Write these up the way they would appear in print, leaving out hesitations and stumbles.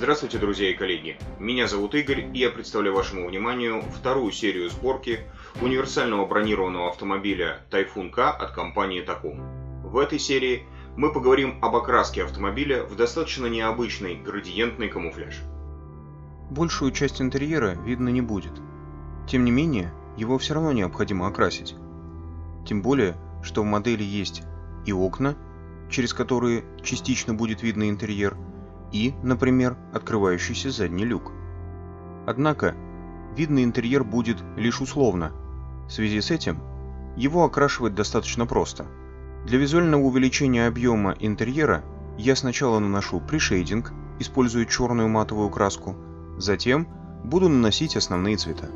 Здравствуйте, друзья и коллеги! Меня зовут Игорь, и я представляю вашему вниманию вторую серию сборки универсального бронированного автомобиля Typhoon K от компании Takom. В этой серии мы поговорим об окраске автомобиля в достаточно необычный градиентный камуфляж. Большую часть интерьера видно не будет. Тем не менее, его все равно необходимо окрасить. Тем более, что в модели есть и окна, через которые частично будет видно интерьер, и, например, открывающийся задний люк. Однако, видный интерьер будет лишь условно. В связи с этим, его окрашивать достаточно просто. Для визуального увеличения объема интерьера я сначала наношу пришейдинг, используя черную матовую краску, затем буду наносить основные цвета.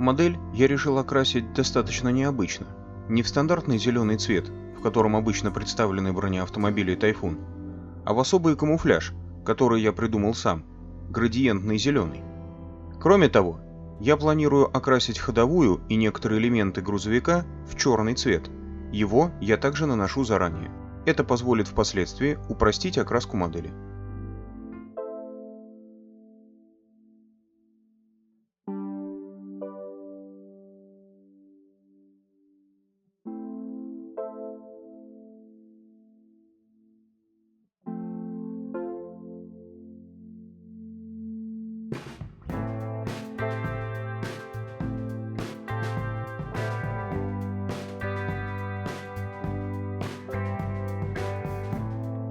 Модель я решил окрасить достаточно необычно. Не в стандартный зеленый цвет, в котором обычно представлены бронеавтомобили Typhoon, а в особый камуфляж, который я придумал сам – градиентный зеленый. Кроме того, я планирую окрасить ходовую и некоторые элементы грузовика в черный цвет. Его я также наношу заранее. Это позволит впоследствии упростить окраску модели.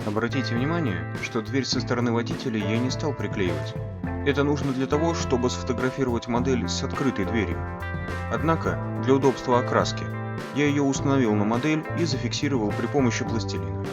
Обратите внимание, что дверь со стороны водителя я не стал приклеивать. Это нужно для того, чтобы сфотографировать модель с открытой дверью. Однако, для удобства окраски, я ее установил на модель и зафиксировал при помощи пластилина.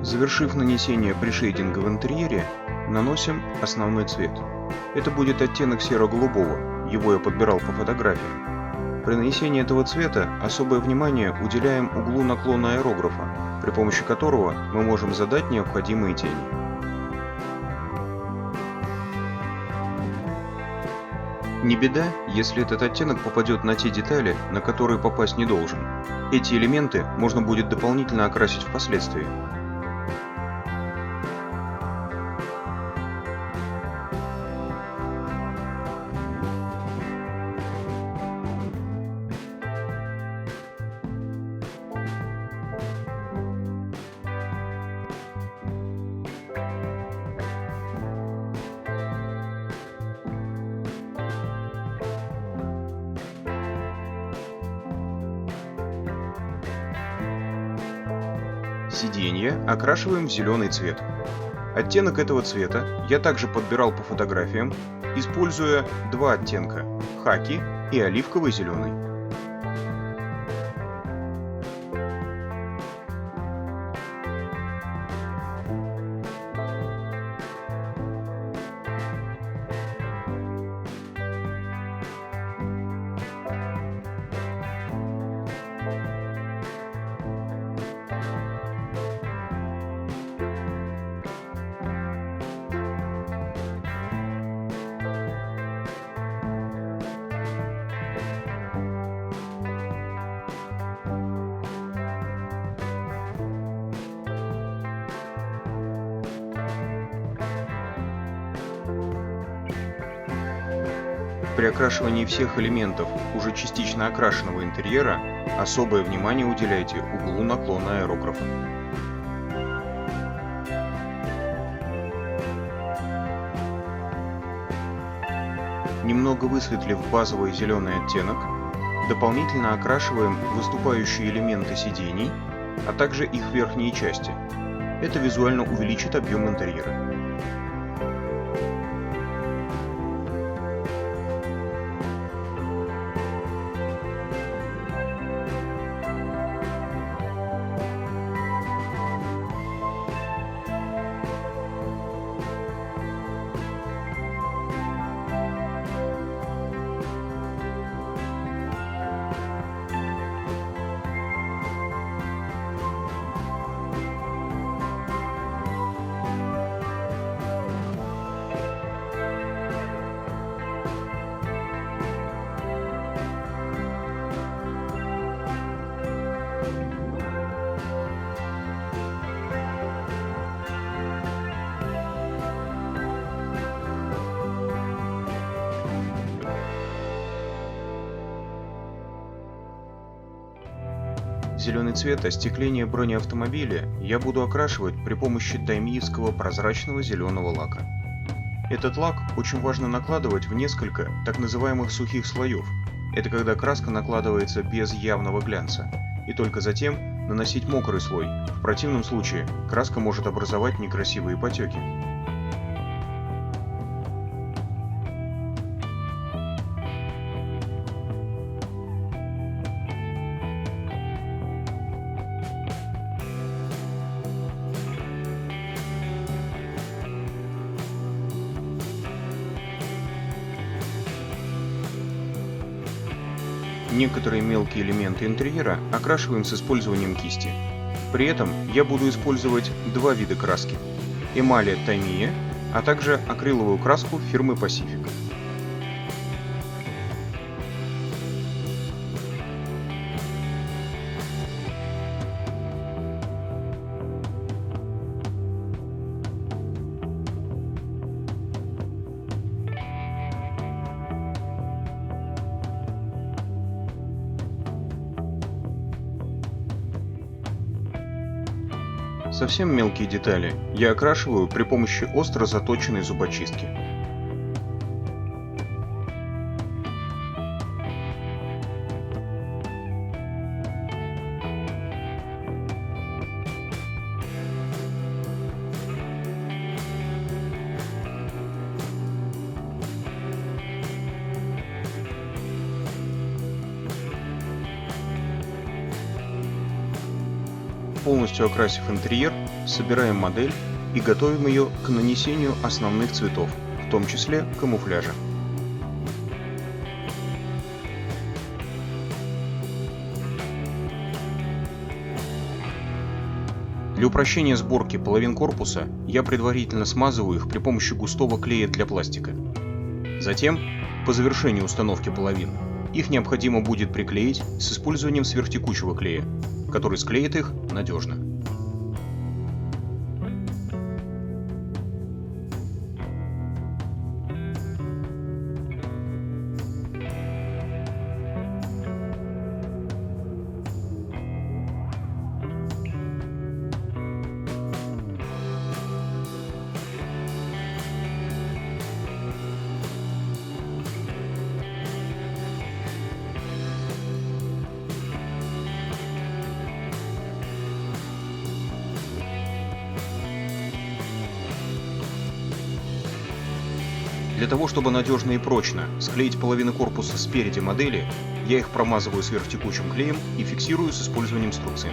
Завершив нанесение пришейдинга в интерьере, наносим основной цвет. Это будет оттенок серо-голубого, его я подбирал по фотографии. При нанесении этого цвета особое внимание уделяем углу наклона аэрографа, при помощи которого мы можем задать необходимые тени. Не беда, если этот оттенок попадет на те детали, на которые попасть не должен. Эти элементы можно будет дополнительно окрасить впоследствии. Сиденье окрашиваем в зеленый цвет. Оттенок этого цвета я также подбирал по фотографиям, используя два оттенка – хаки и оливковый зеленый. При окрашивании всех элементов уже частично окрашенного интерьера особое внимание уделяйте углу наклона аэрографа. Немного высветлив базовый зеленый оттенок, дополнительно окрашиваем выступающие элементы сидений, а также их верхние части. Это визуально увеличит объем интерьера. Зеленый цвет остекления бронеавтомобиля я буду окрашивать при помощи таймиевского прозрачного зеленого лака. Этот лак очень важно накладывать в несколько так называемых сухих слоев. Это когда краска накладывается без явного глянца, и только затем наносить мокрый слой. В противном случае краска может образовать некрасивые потеки. Некоторые мелкие элементы интерьера окрашиваем с использованием кисти. При этом я буду использовать два вида краски – эмали Tamiya, а также акриловую краску фирмы Pacific. Совсем мелкие детали я окрашиваю при помощи остро заточенной зубочистки. Полностью окрасив интерьер, собираем модель и готовим ее к нанесению основных цветов, в том числе камуфляжа. Для упрощения сборки половин корпуса я предварительно смазываю их при помощи густого клея для пластика. Затем, по завершении установки половин, их необходимо будет приклеить с использованием сверхтекучего клея, который склеит их надежно. Для того, чтобы надежно и прочно склеить половины корпуса спереди модели, я их промазываю сверхтекучим клеем и фиксирую с использованием струбцин.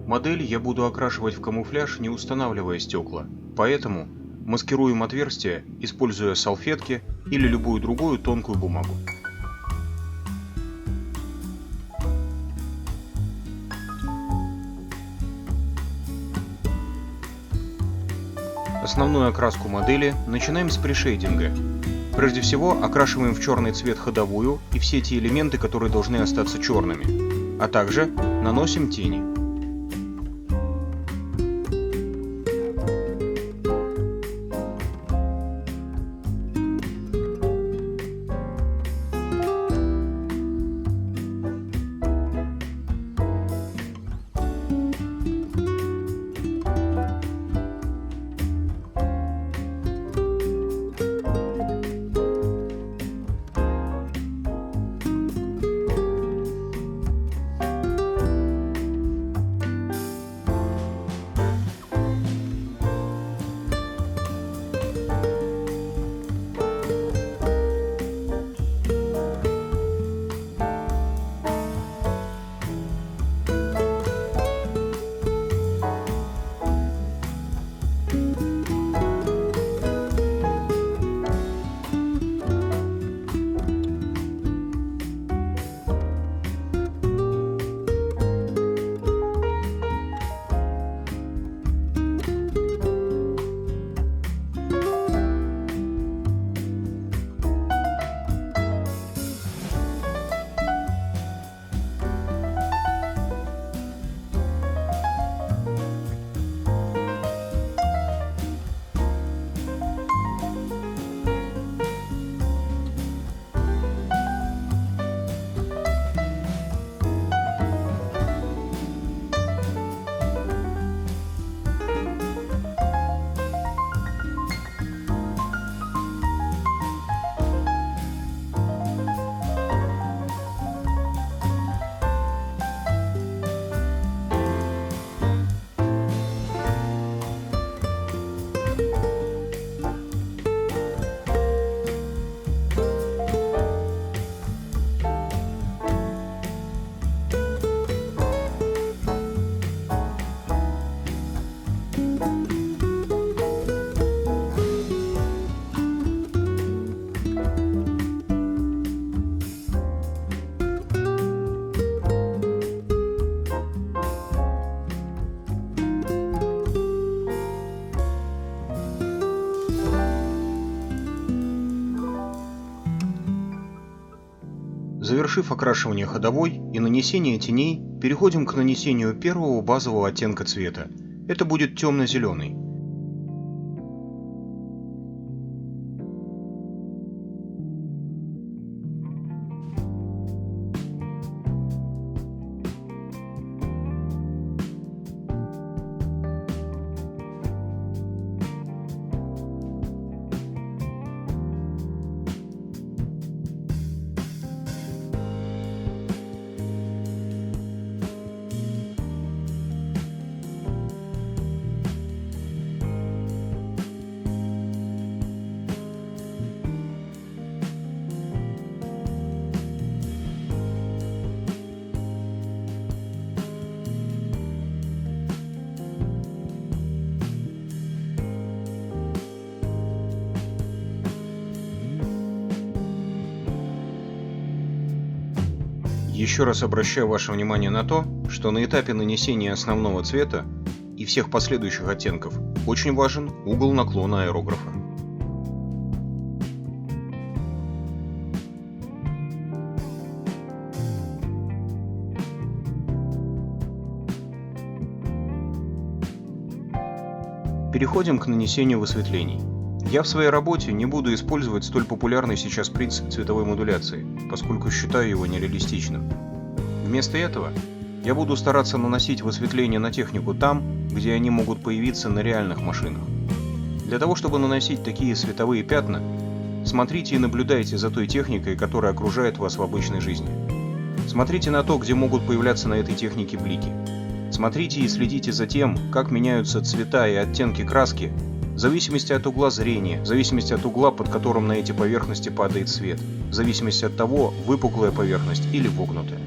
Модель я буду окрашивать в камуфляж, не устанавливая стекла, поэтому маскируем отверстия, используя салфетки или любую другую тонкую бумагу. Основную окраску модели начинаем с пришейдинга. Прежде всего окрашиваем в черный цвет ходовую и все те элементы, которые должны остаться черными, а также наносим тени. Завершив окрашивание ходовой и нанесение теней, переходим к нанесению первого базового оттенка цвета. Это будет темно-зеленый. Еще раз обращаю ваше внимание на то, что на этапе нанесения основного цвета и всех последующих оттенков очень важен угол наклона аэрографа. Переходим к нанесению высветлений. Я в своей работе не буду использовать столь популярный сейчас принцип цветовой модуляции, поскольку считаю его нереалистичным. Вместо этого я буду стараться наносить высветления на технику там, где они могут появиться на реальных машинах. Для того, чтобы наносить такие световые пятна, смотрите и наблюдайте за той техникой, которая окружает вас в обычной жизни. Смотрите на то, где могут появляться на этой технике блики. Смотрите и следите за тем, как меняются цвета и оттенки краски, в зависимости от угла зрения, в зависимости от угла, под которым на эти поверхности падает свет, в зависимости от того, выпуклая поверхность или вогнутая.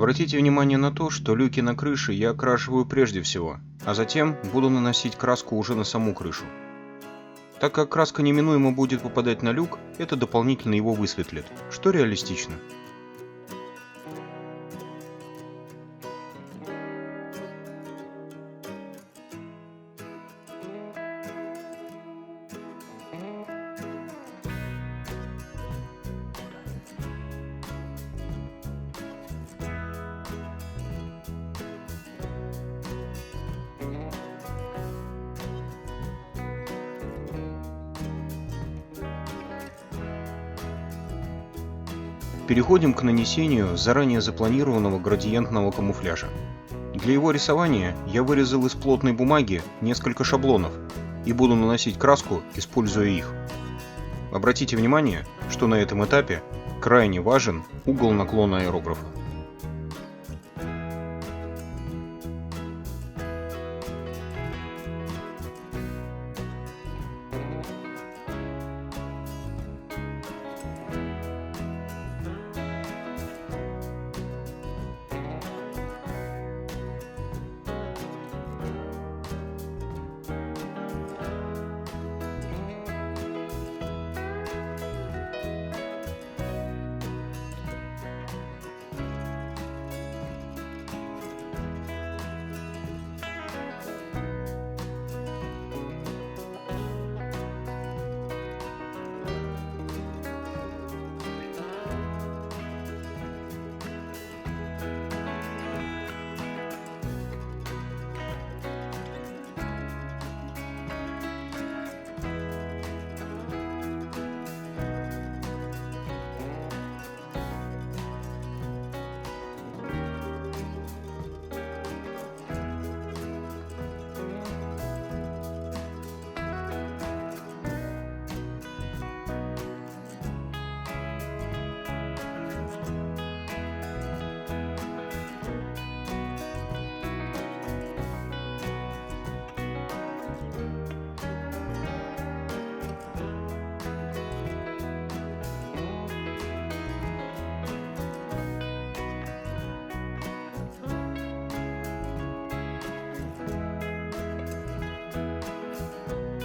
Обратите внимание на то, что люки на крыше я окрашиваю прежде всего, а затем буду наносить краску уже на саму крышу. Так как краска неминуемо будет попадать на люк, это дополнительно его высветлит, что реалистично. Переходим к нанесению заранее запланированного градиентного камуфляжа. Для его рисования я вырезал из плотной бумаги несколько шаблонов и буду наносить краску, используя их. Обратите внимание, что на этом этапе крайне важен угол наклона аэрографа.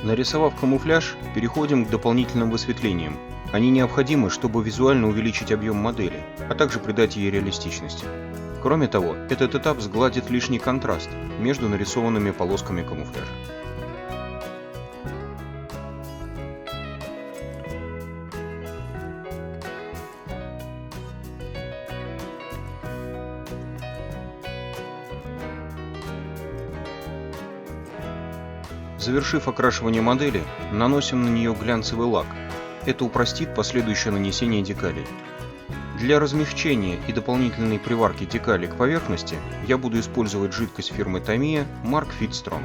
Нарисовав камуфляж, переходим к дополнительным высветлениям. Они необходимы, чтобы визуально увеличить объем модели, а также придать ей реалистичности. Кроме того, этот этап сгладит лишний контраст между нарисованными полосками камуфляжа. Завершив окрашивание модели, наносим на нее глянцевый лак. Это упростит последующее нанесение декалей. Для размягчения и дополнительной приварки декали к поверхности я буду использовать жидкость фирмы Tamiya Mark Fit Strong.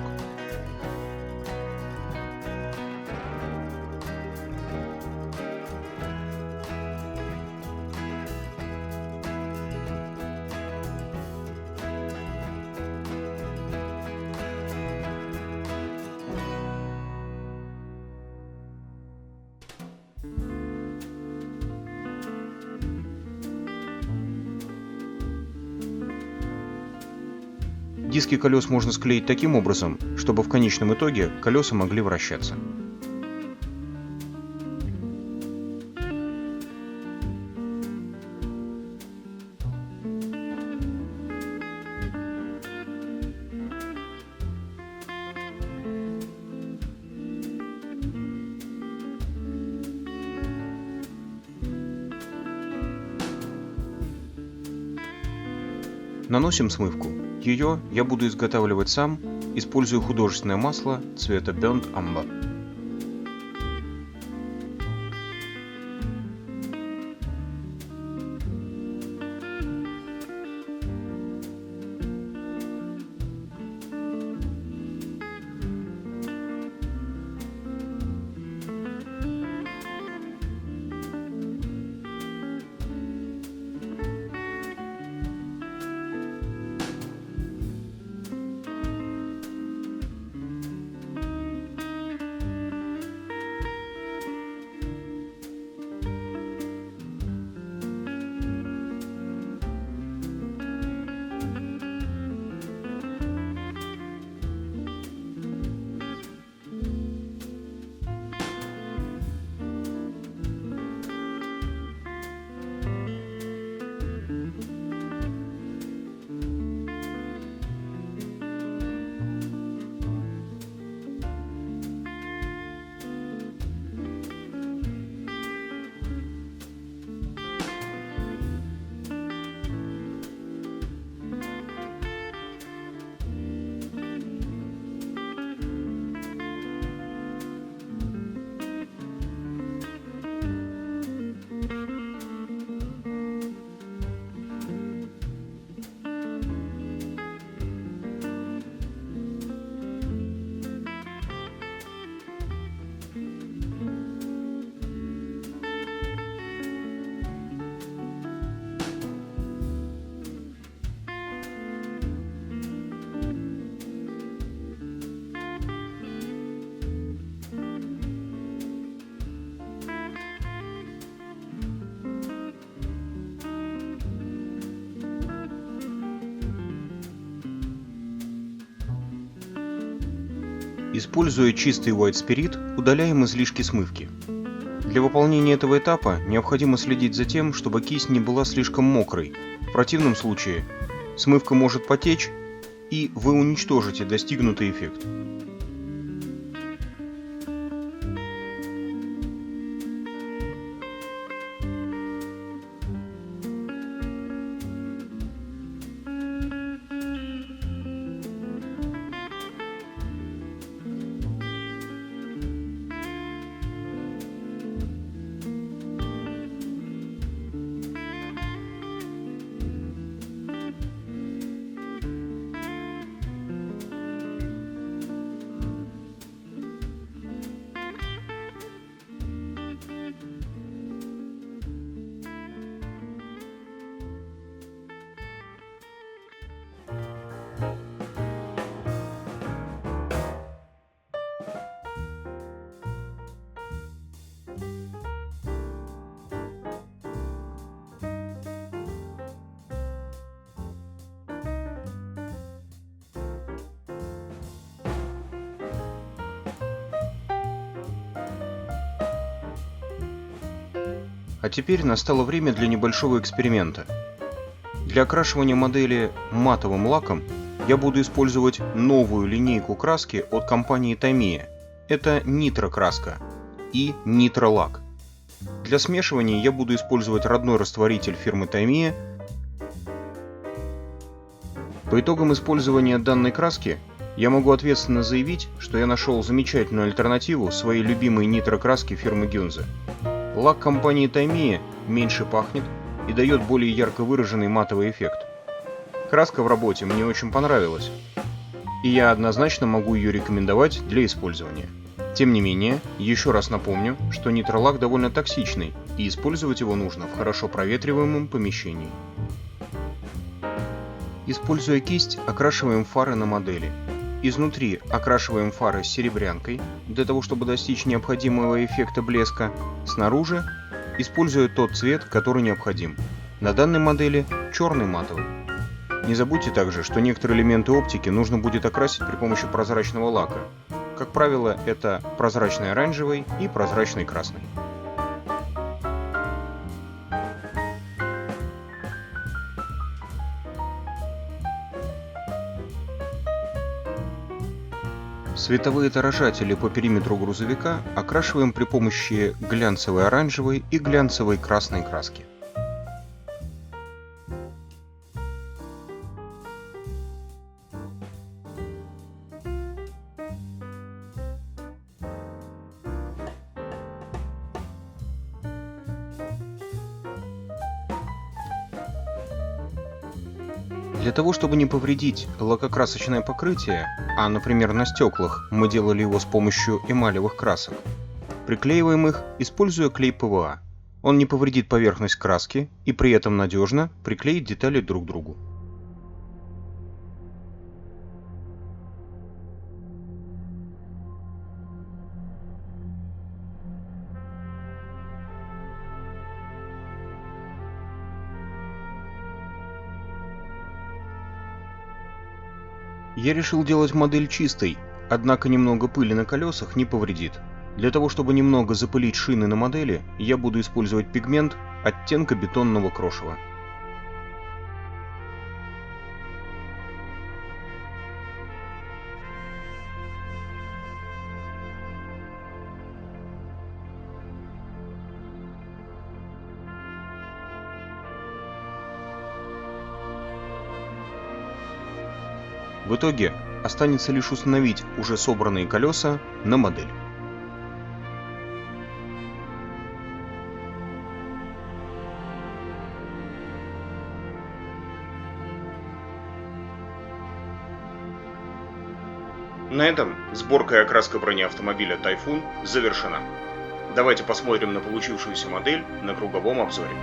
Диски колес можно склеить таким образом, чтобы в конечном итоге колеса могли вращаться. Наносим смывку. Ее я буду изготавливать сам, используя художественное масло цвета Burnt Umber. Используя чистый White Spirit, удаляем излишки смывки. Для выполнения этого этапа необходимо следить за тем, чтобы кисть не была слишком мокрой. В противном случае смывка может потечь, и вы уничтожите достигнутый эффект. А теперь настало время для небольшого эксперимента. Для окрашивания модели матовым лаком я буду использовать новую линейку краски от компании Tamiya. Это нитрокраска и нитролак. Для смешивания я буду использовать родной растворитель фирмы Tamiya. По итогам использования данной краски я могу ответственно заявить, что я нашел замечательную альтернативу своей любимой нитрокраске фирмы Ginza. Лак компании Tamiya меньше пахнет и дает более ярко выраженный матовый эффект. Краска в работе мне очень понравилась, и я однозначно могу ее рекомендовать для использования. Тем не менее, еще раз напомню, что нитролак довольно токсичный, и использовать его нужно в хорошо проветриваемом помещении. Используя кисть, окрашиваем фары на модели. Изнутри окрашиваем фары серебрянкой, для того чтобы достичь необходимого эффекта блеска. Снаружи, используя тот цвет, который необходим. На данной модели черный матовый. Не забудьте также, что некоторые элементы оптики нужно будет окрасить при помощи прозрачного лака. Как правило, это прозрачный оранжевый и прозрачный красный. Световые отражатели по периметру грузовика окрашиваем при помощи глянцевой оранжевой и глянцевой красной краски. Для того, чтобы не повредить лакокрасочное покрытие, а, например, на стеклах мы делали его с помощью эмалевых красок, приклеиваем их, используя клей ПВА. Он не повредит поверхность краски и при этом надежно приклеит детали друг к другу. Я решил делать модель чистой, однако немного пыли на колесах не повредит. Для того, чтобы немного запылить шины на модели, я буду использовать пигмент оттенка бетонного крошева. В итоге останется лишь установить уже собранные колеса на модель. На этом сборка и окраска бронеавтомобиля Typhoon завершена. Давайте посмотрим на получившуюся модель на круговом обзоре.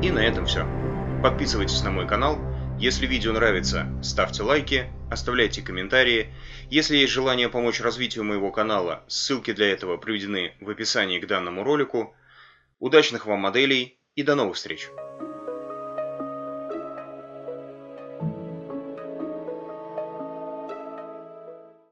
И на этом все. Подписывайтесь на мой канал. Если видео нравится, ставьте лайки, оставляйте комментарии. Если есть желание помочь развитию моего канала, ссылки для этого приведены в описании к данному ролику. Удачных вам моделей и до новых встреч!